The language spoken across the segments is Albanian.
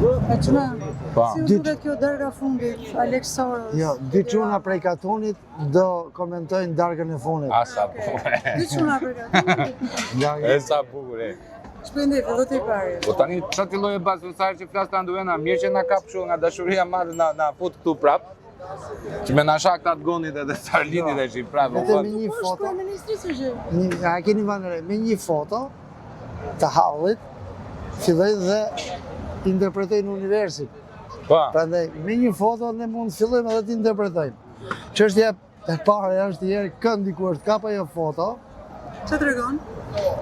E qëna, Po. si u duket kjo darga fundit, Alex Soros? Jo, dy çuna prej katunit do komentojnë dargën e fundit. Asa bukur. Dy qëna prej katunit? E sa bukur e. Shpendit, edhe ti pari. Po tani çfarë filloi e basosar që flas ta nduena, mirë që na kap kështu nga dashuria madhe na fut këtu prap. Që me na shak ta të gonit edhe Starlinit e shi prap. Vetëm me një Po foto, shkruaj ministri së gjë. a keni vënë re, me një foto të hallit, filloj dhe interpretojnë universin. Po. Prandaj me një foto ne mund të fillojmë edhe të interpretojmë. Çështja e parë është herë këndi kur të kap ajo foto, Që tregon?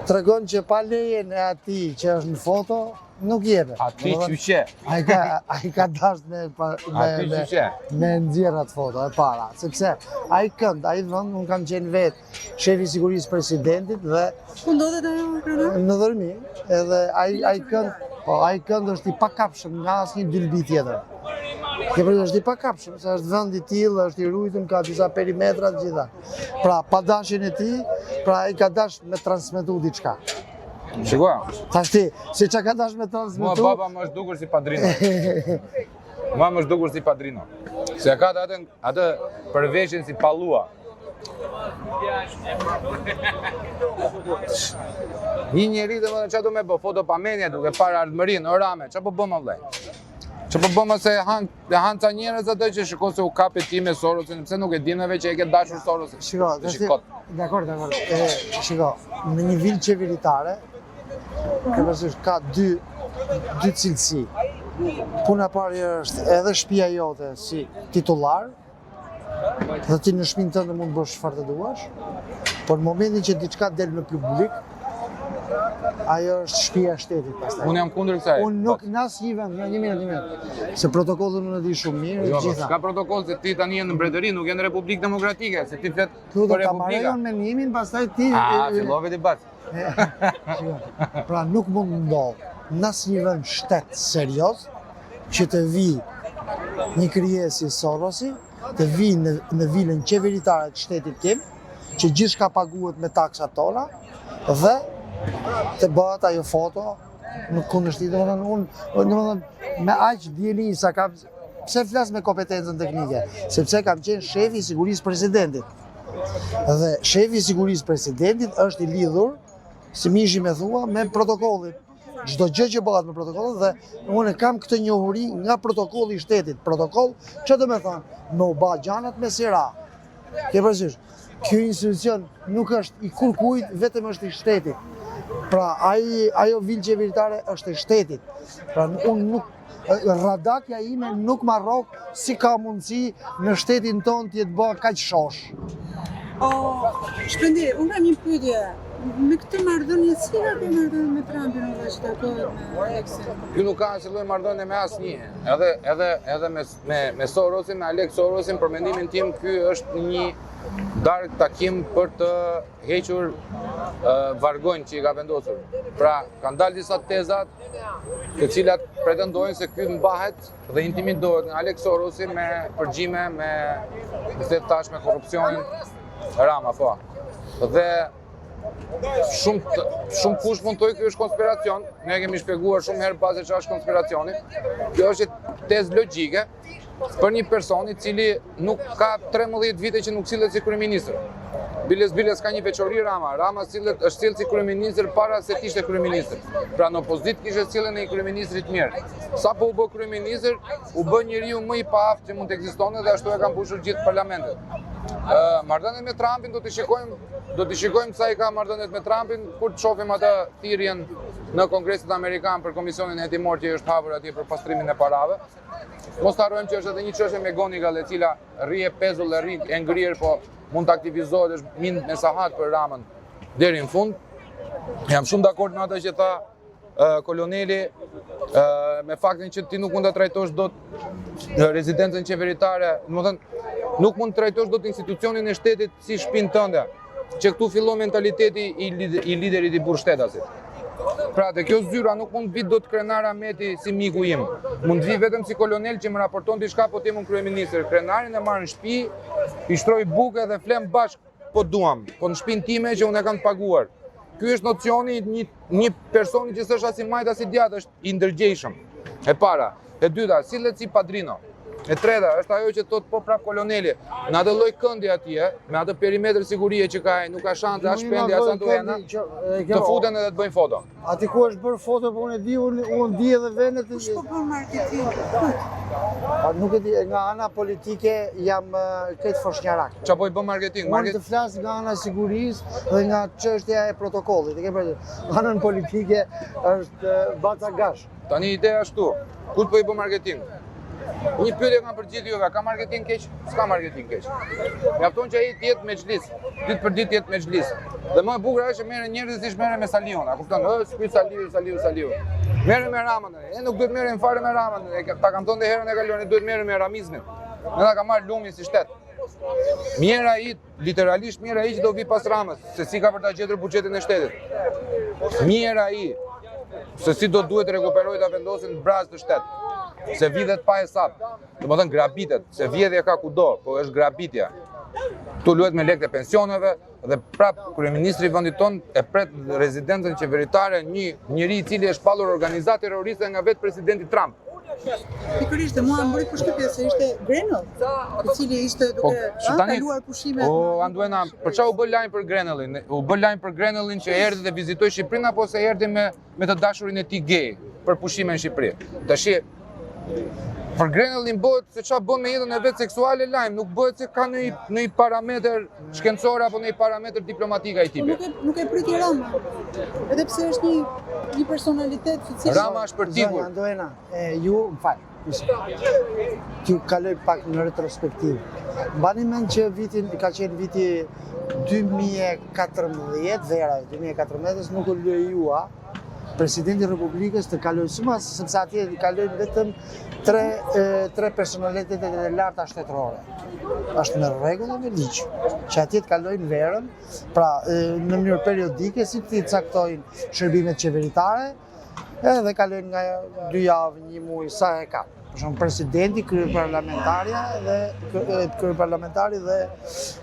tregon që pa lejen e atij që është në foto nuk jepet. Aty qyqe. Ai ka dash me nxjerr atë foto e para, sepse ai kënd, ai vend, unë kam qenë vetë shefi i sigurisë presidentit dhe Ku ndodhet ajo krenar? në dhërmi, edhe ai kënd është i pakapshëm nga asnjë dylbi tjetër. Ke përgjithë është i pakapshëm, se është vend i tillë, është i ruajtur, ka disa perimetra të gjitha. Pra, pa dashjen e tij, pra ai ka dash me transmetu diçka. Shiko. Tash ti, se çka ka dash me Mua transmetu? baba më është dukur si padrino. Mua më është dukur si padrino. Se ka atë përveshjen si pallua. Një njeri dhe më që do me bë, foto pamenje duke para ardhmërinë, orame, që po bëmë vllai? Që po bëmë se han ca njerëz atë që shikon se u kapi ti me Sorosin, pse nuk e dimë veç që e ke dashur Sorosin. Shiko, Shikot. dakor. Shiko, në një vilë qeveritare, ka dy cilësi. Puna parë është edhe shtëpia jote si titullar, dhe ti në shtëpinë tënde mund të bësh çfarë të duash, por në momentin që diçka del në publik, ajo është shtëpia e shtetit pastaj. Unë jam kundër kësaj. Unë nuk në asnjë vend, një minutë. Se protokollin unë e di shumë mirë, Jo, gjitha. ka protokoll se ti tani je në mbretëri, nuk je në Republikë Demokratike, se ti flet Këtu do për ta marrë Republika. unë mendimin, pastaj ti Fillove ti bac. Pra nuk mund ndodh në asnjë vend shtet serioz që të vi një krijesë si Sorosi, të vi në vilën qeveritare të shtetit tim, që gjithçka paguhet me taksat tona dhe të bëhet ajo foto në kundërshtim. Domethënë me aq dieni sa kam, pse flas me kompetencën teknike, sepse kam qenë shefi i sigurisë presidentit. Dhe shefi i sigurisë presidentit është i lidhur, si mishi me thua, me protokollin. Çdo gjë që bëhet me protokollin dhe unë kam këtë njohuri nga protokolli i shtetit. Protokoll, çfarë do të thonë? Me u bë gjanat me sira. Ke parasysh? Ky institucion nuk është i kurkujt, vetëm është i shtetit. Pra ajo vilë qeveritare është e shtetit. Pra unë nuk radakja ime nuk ma rrok si ka mundësi në shtetin tonë t'jetë bë kaq shosh. Shpendi, unë kam një pyetje. Me këtë marrëdhënie, si ka kjo marrëdhënie me Trumpin ose që takohet me Alexin? Ky nuk ka asnjë lloj marrëdhënie me asnjë. Edhe me Sorosin, me Alex Sorosin, për mendimin tim ky është një darkë takim për të hequr vargojnë që i ka vendosur. Pra, kanë dalë disa tezat të cilat pretendojnë se ky mbahet dhe intimidohet nga Alex Sorosi me përgjime me me korrupsionin Rama, po. Dhe shumë kush mund të thojë ky është konspiracion. Ne kemi shpjeguar shumë herë pas se ç'është konspiracioni. Kjo është tezë logjike për një person i cili nuk ka 13 vite që nuk sillet si kryeminist. Biles ka një veçori Rama. Rama është sillet si kryeminist para se të ishte kryeminist. Pra në opozitë kishte sillen një kryeminist të mirë. Sa po u bë kryeminist, u bë njeriu më i paaft që mund të ekzistonte dhe ashtu e kanë mbushur gjithë parlamentet. Marrëdhëniet me Trumpin do t'i shikojmë sa i ka marrëdhëniet me Trumpin kur të shohim atë thirrjen në Kongresin Amerikan për komisionin hetimor që është hapur atje për pastrimin e parave. Mos të harrojmë që është edhe një çështje me Gonigal e cila rri pezull e rri e ngrirë, po mund të aktivizohet, është mind me sahat për Ramën deri në fund. Jam shumë dakord me atë që tha koloneli me faktin që ti nuk mund të trajtosh dot rezidencën qeveritare, domethënë nuk mund të trajtosh dot institucionin e shtetit si shtëpinë tënde, që këtu fillon mentaliteti i liderit i burrshtetasit. Pra, te kjo zyra nuk mund vi dot krenar Ahmeti si miku im. Mund vi vetëm si kolonel që më raporton diçka, po ti unë kryeminist. Krenarin e marr në shtëpi, i shtroj buke dhe flem bashk po duam, po në shtëpinë time që unë e kam të paguar. Ky është nocioni një personi që s'është as i majt as i djathtë, është i ndërgjegjshëm. E para. E dyta, sillet si padrino. E treta, është ajo që thot po prap koloneli, në atë lloj këndi atje, me atë perimetër sigurie që ka ai, nuk ka shanse as shpendi as anduena, të futen edhe të bëjnë foto. Ati ku është bërë foto, po unë e di, unë di edhe vendet. Kush po bën marketing? Nuk e di, nga ana politike jam këtë foshnjarak. Qa po i bën marketing? Unë të flas nga ana sigurisë dhe nga çështja e protokollit. E ke parasysh, anën politike është bacagash. Tani ideja është tu, ku po i bën marketing? Një pyetje kam për gjithë juve, ka marketing keq? S'ka marketing keq. Mjafton që ai të jetë me xhlis, ditë për ditë jetë me xhlis. Dhe më e bukur është që merren njerëzit si merren me Salion, a kupton? Shpyt Saliu. Merren me Ramën, nuk duhet merren fare me Ramën. Ta kam thonë herën e kaluar, duhet merren me Ramizmin. Ne na ka marr lumi si shtet. Mjera ai, literalisht mjera ai që do vi pas Ramës, se si ka për ta gjetur buxhetin e shtetit. Mjera ai, se si do duhet rekuperoj ta vendosin në braz të shtet. Se vidhet pa hesap, domethënë grabitet, se vjedhja ka kudo, po është grabitja. Tu luhet me lekët e pensioneve dhe prap kryeministri i vendit ton e pret rezidencën qeveritare një njeri I cili është shpallur organizatë terroriste nga vetë presidenti Trump. Pikërisht mua më bëri përshtypje se ishte Grenell, I cili ishte duke kaluar pushime. O Anduena, për çfarë u bë lajm për Grenellin? U bë lajm për Grenellin që erdhi dhe vizitoi Shqipërinë apo se erdhi me të dashurin e tij gay për pushime në Shqipëri. Tash për Grenellin bëhet se çfarë bën me jetën e vet seksuale lajm, nuk bëhet se ka në parametër shkencor apo në parametër diplomatik ai tipi. Nuk e priti Rama. Edhe pse është një personalitet fuqishëm. Rama është për dikur. Anduena, ju më fal. Ju kaloj pak në retrospektiv. Mbani mend që ka qenë viti 2014, vera 2014 nuk u lejua Presidenti I Republikës të kaloj sumas, sepse atje kalojnë vetëm tre personalitetet e larta shtetërore. Është në rregull me ligj, që atje të kalojnë verën, pra në mënyrë periodike, si të caktojnë shërbimet qeveritare, edhe kalojnë nga 2 javë, 1 muaj, sa e ka. Për shembull, presidenti, kryeparlamentari dhe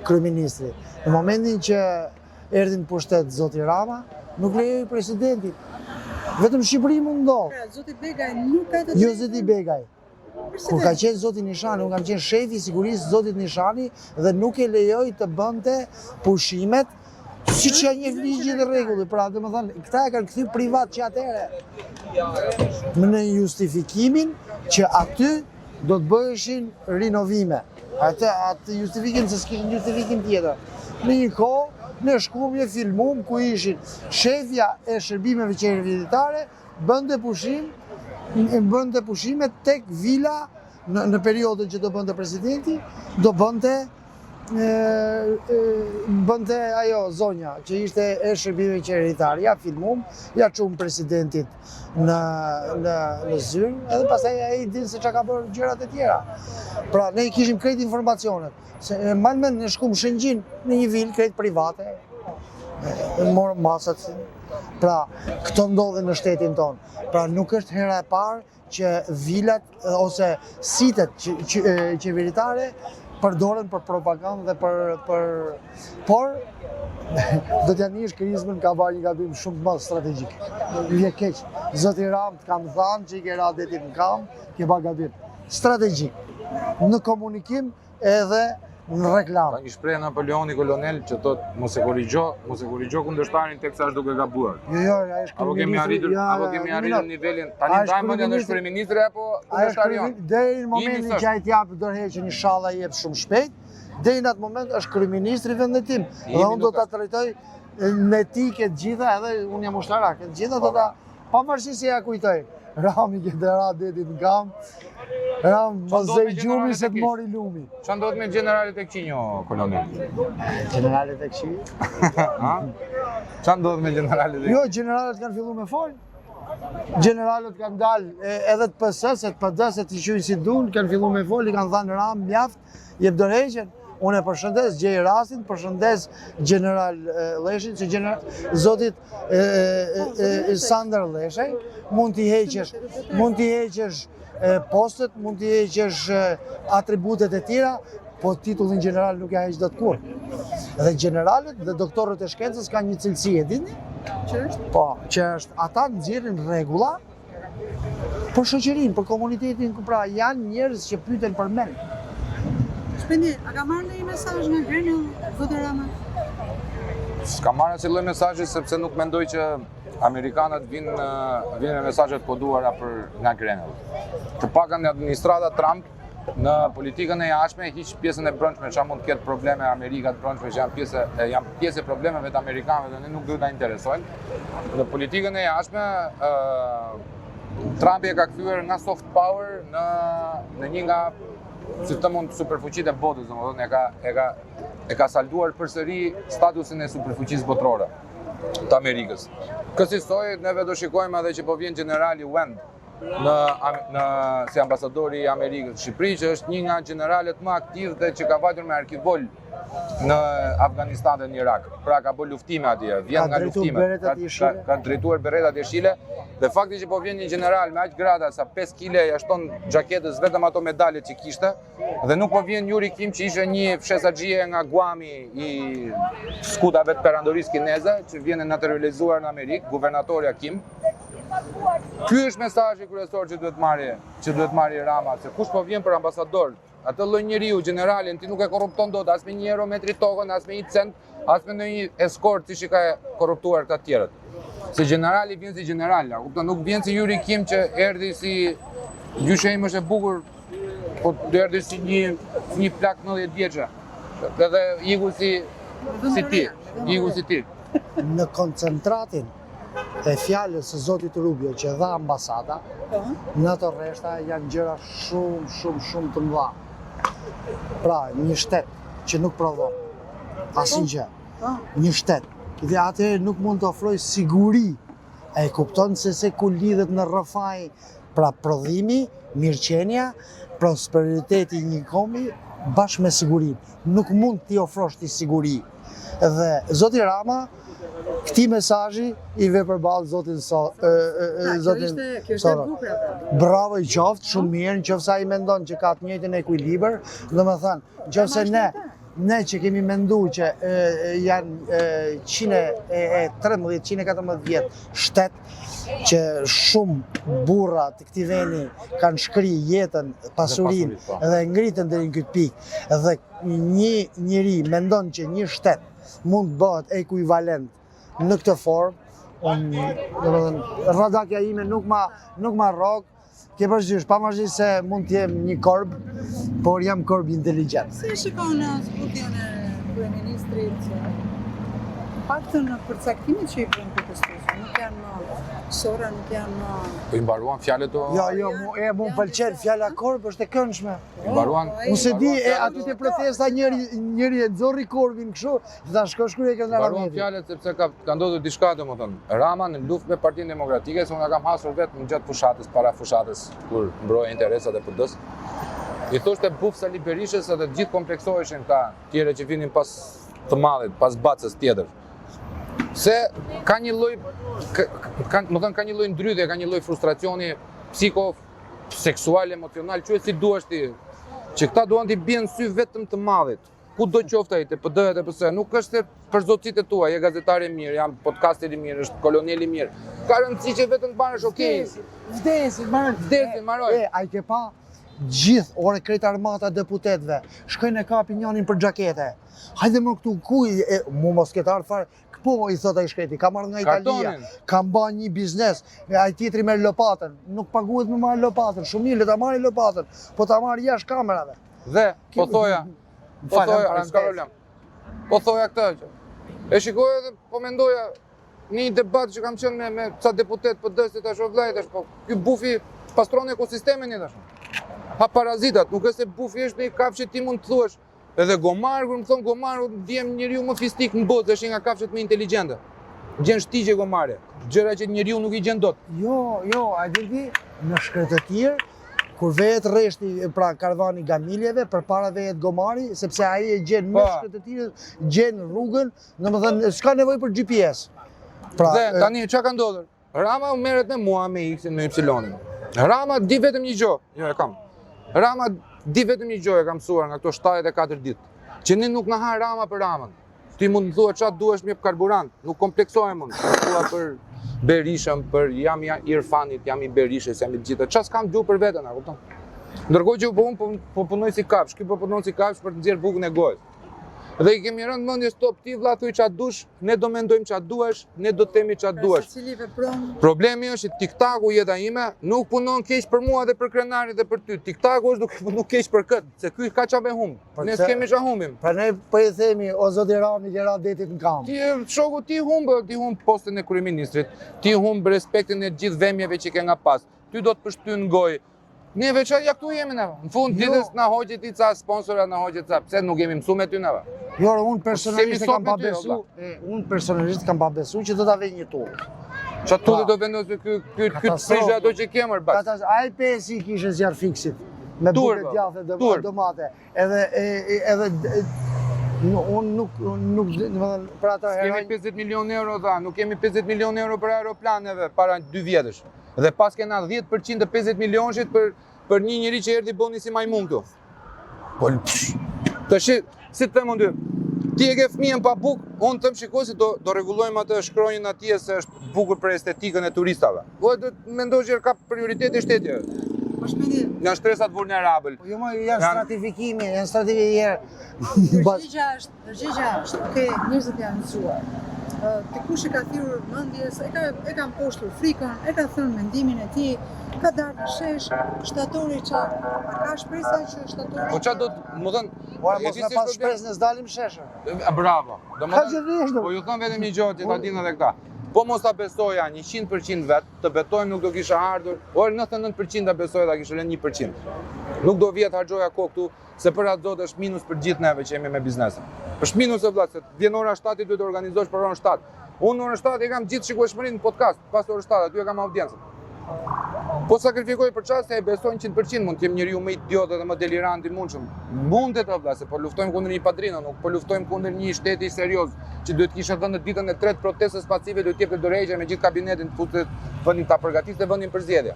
kryeministri. Në momentin që erdhi në pushtet zoti Rama, nuk lejoi presidentit. Vetëm Shqipëri mundon. Zoti Begaj nuk ka të drejtë. Jo zoti Begaj. Kur ka qenë zoti Nishani, unë kam qenë shefi I sigurisë zotit Nishani dhe nuk e lejoj të bënte pushimet siç ja njeh ligji dhe rregulli. Pra, domethënë, këta e kanë kthy privat që atëherë në justifikimin që aty do të bëheshin rinovime. Atë justifikim se s'kishin justifikim tjetër. Në një kohë në shkumje filmum ku ishin shefja e shërbimeve qeveritare bënte pushime tek vila në periudhën që do bënte presidenti, do bënte ajo zonja që ishte e shërbimeve qeveritare, ja filmum, ja çum presidentit në zyrë, edhe pastaj ai din se çka ka bërë gjërat e tjera. Pra ne kishim krejt informacionet. Se në shkum Shëngjin në një vilë krejt private, morëm masat. Pra, këto ndodhe në shtetin tonë. Pra, nuk është hera e parë që vilat ose sitet qeveritare përdoren për propagandë dhe por do t'ja njësh krizmën ka bërë një gabim shumë më strategjik. Vje keq. Zoti Ram të kam thënë që I ke ra detit në kam, ke ba gabim. Strategjik. Në komunikim edhe në reklam. Ka një shprehje Napoleoni kolonel që thot mos e korrigjo kundërshtarin teksa është duke gabuar. Jo, ai është Apo kemi arritur nivelin tani ndajmë në kryeministri apo kundërshtarion. Deri në momentin që ai t'jap dorëheqjen inshallah jep shumë shpejt, deri në atë moment është kryeministri vendit tim. Dhe unë do ta trajtoj në etikë të gjitha, edhe unë jam ushtarak, të gjitha do ta pavarësisht se ja kujtoj. Rami që të ra detit në kam, Ram mëzej gjumi se të mori lumi. Qa ndodh me generalet e këqinjo, kolonel? Generalet e këqinjo? Qa ndodh me generalet e këqinjo? Jo, generalet kanë fillu me folë. Generalet kanë dalë edhe të PS, se të PD, se të qujnë si dunë, kanë fillu me folë, I kanë thënë Ram, mjaft, jep dorëheqjen. Unë e përshëndes Gjej Rastin, përshëndes General Leshin, që zotit Sander Leshaj, mund t'i heqesh postet, mund t'i heqesh atributet e tjera, po titullin general nuk ja heq dot kur. Dhe generalet dhe doktorët e shkencës kanë një cilësi, e dini? Që është? Po, që është ata nxjerrin rregulla për shoqërinë, për komunitetin, pra janë njerëz që pyeten për mend. Shpendi, a ka marrë ndonjë mesazh nga Grenell, zoti Rama? S'ka marrë asnjë lloj mesazhi sepse nuk mendoj që amerikanët vinë me mesazhet koduara nga Grenell. Të paktën në administrata Trump në politikën e jashtme hiq pjesën e brendshme, çka mund të ketë probleme Amerika të brendshme që janë pjesë e problemeve të amerikanëve dhe ne nuk duhet ta interesojnë. Në politikën e jashtme Trumpi e ka kthyer nga soft power në një nga si të mund superfuqitë e botës, domethënë e ka salduar përsëri statusin e superfuqisë botërore të Amerikës. Kësaj neve do shikojmë edhe që po vjen generali Wend si ambasadori i Amerikës në Shqipëri, që është një nga generalet më aktiv dhe që ka vajtur me arkivol në Afganistan dhe në Irak. Pra ka bërë luftime atje, vjen nga luftime, ka drejtuar beretat jeshile dhe fakti që po vjen një general me aq grada sa 5 kg ja shton xhaketës vetëm ato medaljet që kishte dhe nuk po vjen Yuri Kim që ishte një fshesaxhie nga Guami i skutave të perandorisë kineze që vjen naturalizuar në Amerikë, guvernatorja Kim. Ky është mesazhi kryesor që duhet marrë Rama, se kush po vjen për ambasador, atë lloj njeriu, generalin, ti nuk e korrupton dot as me 1 euro metri tokën, as me 1 cent, as me ndonjë eskort siç i ka korruptuar këta tjerët. Se generali vjen si general, kupton, nuk vjen si Yuri Kim që erdhi si gjysheim është e bukur, po erdhi si një plak 90 vjeçë. Edhe iku si ti. Në koncentratin e fjalës së zotit Rubio që dha ambasada, në ato rreshta janë gjëra shumë të mëdha. Pra, një shtet që nuk prodhon asnjë gjë. Një shtet. Dhe atëherë nuk mund të ofrojë siguri. E kupton se ku lidhet në rrëfaj, pra prodhimi, mirëqenia, prosperiteti i një komi bashkë me sigurinë. Nuk mund t'i ofrosh ti siguri. Dhe zoti Rama këtij mesazhi i ve përballë zotin bravo i qoftë, shumë mirë, nëse ai mendon që ka të njëjtin ekuilibër, domethënë, nëse ne që kemi menduar që janë 113-114 vjet shtet që shumë burra të këtij veni kanë shkri jetën, pasurinë dhe ngritën deri në këtë pikë dhe një njeri mendon që një shtet mund të bëhet ekuivalent në këtë formë, radakja ime nuk ma rrok, ke përgjysh, pavarësisht se mund të jem një korb, por jam korb inteligjent. Si e shikon zbutjen e kryeministrit, paktën në përcaktimet që i bën protestuesve, nuk janë më sora, nuk janë më... Po i mbaruan fjalët o... Jo, mu pëlqen, fjala korb është e këndshme. I mbaruan... Unë se di, aty te protesta njëri e nxorri korbin kështu, ta shkruaj këtë në mbaruan fjalët sepse ka ndodhur diçka, domethënë. Rama në luftë me Partinë Demokratike, se unë kam hasur vetëm gjatë fushatës, para fushatës, kur mbrojë interesat e PD-s. I thoshte Bufsali Berishës edhe gjithë kompleksoheshin këta tjerë që vinin pas të madhit, pas bacës tjetër. Se ka një lloj ndrydhje, ka një lloj frustracioni psiko-seksual, emocional, quhet si duash ti, që këta duan t'i bien sy vetëm të madhit. Ku do qoftë ai, te PD-t, PS, nuk është për zotësitë tua, je gazetar i mirë, jam podcaster i mirë, është kolonel i mirë. Ka rëndësi që vetëm të marrësh okay. Vdesin, maroj. Ai ke pa gjithë ore krejt armata deputetëve, shkojnë e kapin njënin për xhakete. Hajde më këtu mu mos ketë ardhur fare. Po, i thot ai shkreti, ka marrë nga Italia, ka mba një biznes, ai tjetri merr lopatën, nuk paguhet me marrë lopatën, shumë mirë, le ta marrë lopatën, po ta marrë jashtë kamerave. Dhe, po thoja, s'ka problem. Po thoja këtë, e shikoj edhe po mendoja një debat që kam qenë me ca deputet PD-s tash vllajt, po ky bufi pastron ekosistemin i tash. Pa parazitat, nuk është se bufi është një kafshë që ti mund të thuash. Edhe gomarë, kur më thonë gomarë, vjem njeriu më fistik në botë, është nga kafshët më inteligjente. Gjen shtigje gomare, gjëra që njeriu nuk i gjen dot. Jo, a di në shkretë të tjerë, kur vehet rreshti, pra karvani gamiljeve, përpara vehet gomari, sepse ai e gjen në shkretë të tjerë, gjen rrugën, domethënë s'ka nevojë për GPS. Dhe tani çka ka ndodhur? Rama u merret me mua me X-in në Y-in. Rama di vetëm një gjë, jo e kam. Rama di vetëm një gjë e kam mësuar nga këto 74 ditë, që ne nuk na ha Rama për Ramën. Ti mund të thua çfarë duash me karburant, nuk kompleksohem unë. Thua për Berishën, për jam i Irfanit, jam i Berishës, jam i gjithë. Çfarë s'kam gjuhë për veten, a kupton? Ndërkohë që unë po punoj si kafsh, ky po punon si kafsh për të nxjerr bukën e gojës. Dhe i kemi rënë mendje stop ti vlla thuj ç'a dush, ne do mendojmë ç'a duash, ne do themi ç'a duash. Secili vepron. Problemi është që TikTaku jeta ime nuk punon keq për mua dhe për krenarin dhe për ty. TikTaku është duke punuar keq për këtë, se ky ka ç'a me humb. Ne s'kemi ç'a humbim. Pra ne po i themi o zoti Rami që ra detit në kam. Ti shoku ti humb postën e kryeministrit, ti humb respektin e gjithë vëmjeve që ke nga pas. Ty do të pështyn gojë. Neve që ja këtu jemi neve. Në fund ditës na hoqet ti ca sponsora, na hoqet ca. Pse nuk jemi mësuar me ty neve? Jo, unë personalisht kam pa besu që do ta vej një tull. Çfarë tulli do vendosë ky prizë ato që kemër bas. Ai pesi kishte zjarr fiksit me buke djathë dhe domate. Edhe unë nuk domethënë për ato herë. Kemi 50 milionë euro dha, nuk kemi 50 milionë euro për aeroplaneve para 2 vjetësh. Dhe pas kena 10% të 50 milionshit për një njeri që erdhi boni si majmun këtu. Po tash si të them unë, ti e ke fëmijën pa bukë, unë them shikoj se do rregullojmë atë shkronjën atje se është bukur për estetikën e turistave. Po do të mendosh që ka prioriteti shteti. Nga shtresat vulnerabël. Jo më janë stratifikimi, janë Përgjigja është, okay, njerëzit janë mësuar. Të kush e ka thirrur mendjes, e ka mposhtur frikën, e ka thënë mendimin e tij, ka dalë në shesh, shtatori çfarë? A ka shpresa që shtatori? Po çfarë do të, më thënë, ora mos na pas shpresë ne s'dalim sheshë. Bravo. Domethënë, po ju them vetëm një gjë që ta dinë edhe këta. Po mos ta besoja 100% vet, të betojmë nuk do kisha ardhur, or 99% ta besoja ta kisha lënë 1%. Nuk do vjet harxoja kohë këtu, se për atë zotë është minus për gjithë neve që jemi me biznesin. Është minus e vëlla, se vjen ora 7 duhet të organizosh për orën 7. Unë orën 7 e kam gjithë shikueshmërinë në podcast, pas orës 7 aty e kam audiencën. Po sakrifikoj për çast se e besoj 100%, mund të jem njeriu më idiot dhe më delirant i mundshëm. Mundet vëlla, se po luftojmë kundër një padrino, nuk po luftojmë kundër një shteti serioz, që duhet kishte dhënë ditën e tretë protestës pasive, duhet të jepte dorëheqje me gjithë kabinetin, futet vendin ta përgatisë vendin për zgjedhje.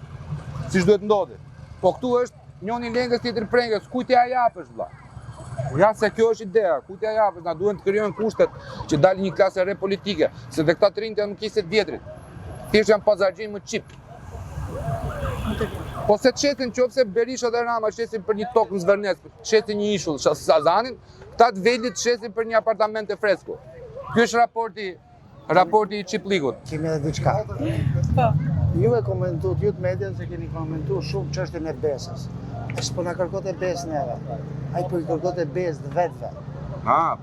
Siç duhet ndodhi. Po këtu është njëri lengës tjetër prengës, kujt ja japësh vëlla? Ja se kjo është ideja, kujt ja japësh, na duhen të krijojmë kushtet që dalë një klasë re politike, se dhe këta të rinjtë janë më 20 vjetrit. Thjesht janë pazargjim më çip. Po se çetin nëse Berisha dhe Rama çesin për një tokë në Zvërnes, çesin një ishull Sazanin, këta të velit çesin për një apartament të fresku. Ky është raporti i Çiplikut. Kemi edhe diçka. Po. Ju e komentuat, ju të mediat se keni komentuar shumë çështjen e besës. S'po na kërkote besë neve. Ai po i kërkote besë të vetëve.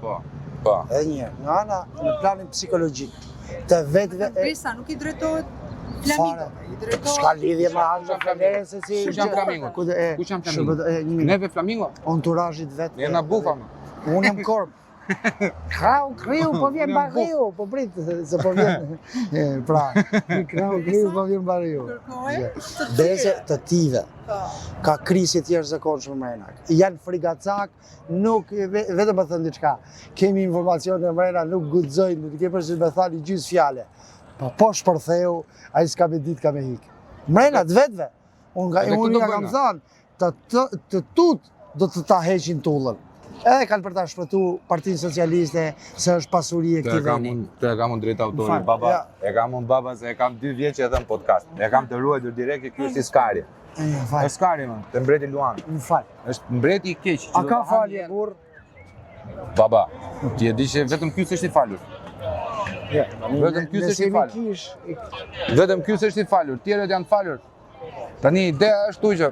Po. Po. Edhe një herë, nga ana në planin psikologjik. Të vetëve Besa nuk i drejtohet Flamingo. S'ka lidhje me anë se si Kush janë Flamingo? Kush janë Flamingo? Neve Flamingo? Entourage-it vetë. Jena bufa më. Unë jam korb. Kriu, po vjen bariu, po prit, se po vjen. Pra, kriu, po vjen bariu. Besë të tive. Ka krisje të jashtëzakonshme mrenak. Janë frigacak, nuk vetëm më thënë diçka. Kemi informacione mrena, nuk guxojnë, nuk ke përse me thani gjysmë fjale. Po shpërtheu, ai s'ka me ditë ka me hik. Mrena të vetëve. Unë ja kam thënë, të tut do të ta heqin tullën. Edhe kanë për ta shpëtu Partinë Socialiste se është pasuri e këtij vendi. Të kam unë drejt autori, baba. E kam unë baba se e kam 2 vjet që e them podcast. E kam të ruajtur direkt që ky është Skari. Është Skari më, te mbreti Luan. Më fal. Është mbreti i keq. A ka falje burr? Baba, ti e di që vetëm ky s'është i falur. Vetëm ky s'është i falur. Vetëm ky s'është i falur, tjerët janë falur. Tani ideja është që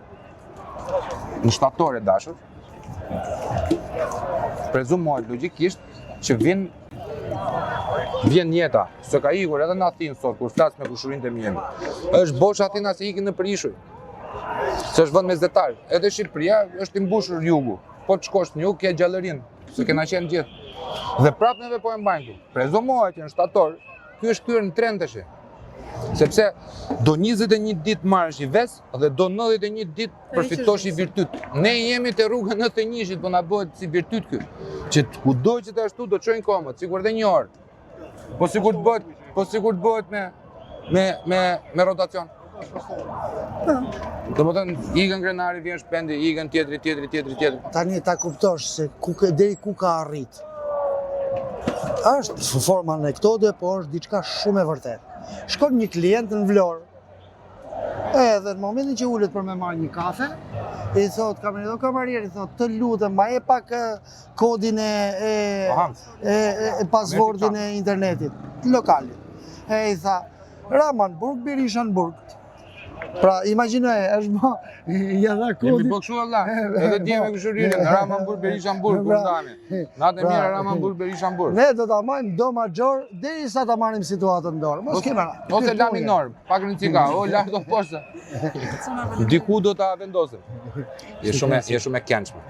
në shtator e dashur prezumohet logjikisht që vjen jeta, se ka ikur edhe në Athinë sot kur flas me kushurinë e mjemi. Është bosh Athina se ikin në përishuj. Se është vend mesdhetar. Edhe Shqipëria është i mbushur jugu. Po të shkosh në jug ke gjallërinë, se kena qenë gjithë. Dhe prapë neve po e mbajmë këtu. Prezumohet që në shtator, ky është kthyer në trend tash. Sepse do 21 ditë marrësh i ves dhe do 91 ditë përfitosh i virtyt. Ne jemi te rruga 91-shit, po na bëhet si virtyt ky. Që kudo që të ashtu do të çojnë komët, sikur dhe një orë. Po sikur të bëhet me rotacion. Domethënë ikën krenari, vjen shpendi, ikën tjetri. Tani ta kuptosh se deri ku ka arrit. Është forma anekdote, po është diçka shumë e vërtetë. shkon një klient në Vlorë. Edhe në momentin që ullet për me marrë një kafe, i thot kamarier, i thot të lutem, ma e pak kodin e pasvordin e internetit, lokalit. E i tha, Ramanburg, Berishanburg. Pra, imagjinoj, është ma, ja dha kodin. Jemi po kështu Allah, edhe djeme këshuririn, Ramanburg, Berishanburg, kur ndami. Natë e mirë, Ramanburg, Berishanburg. Ne do ta marrim do major deri sa ta marrim situatën në dorë. Mos kemi. Ose lami norm, pak në cika, o lart do poshtë. Diku do ta vendosim. Je shumë e këndshme.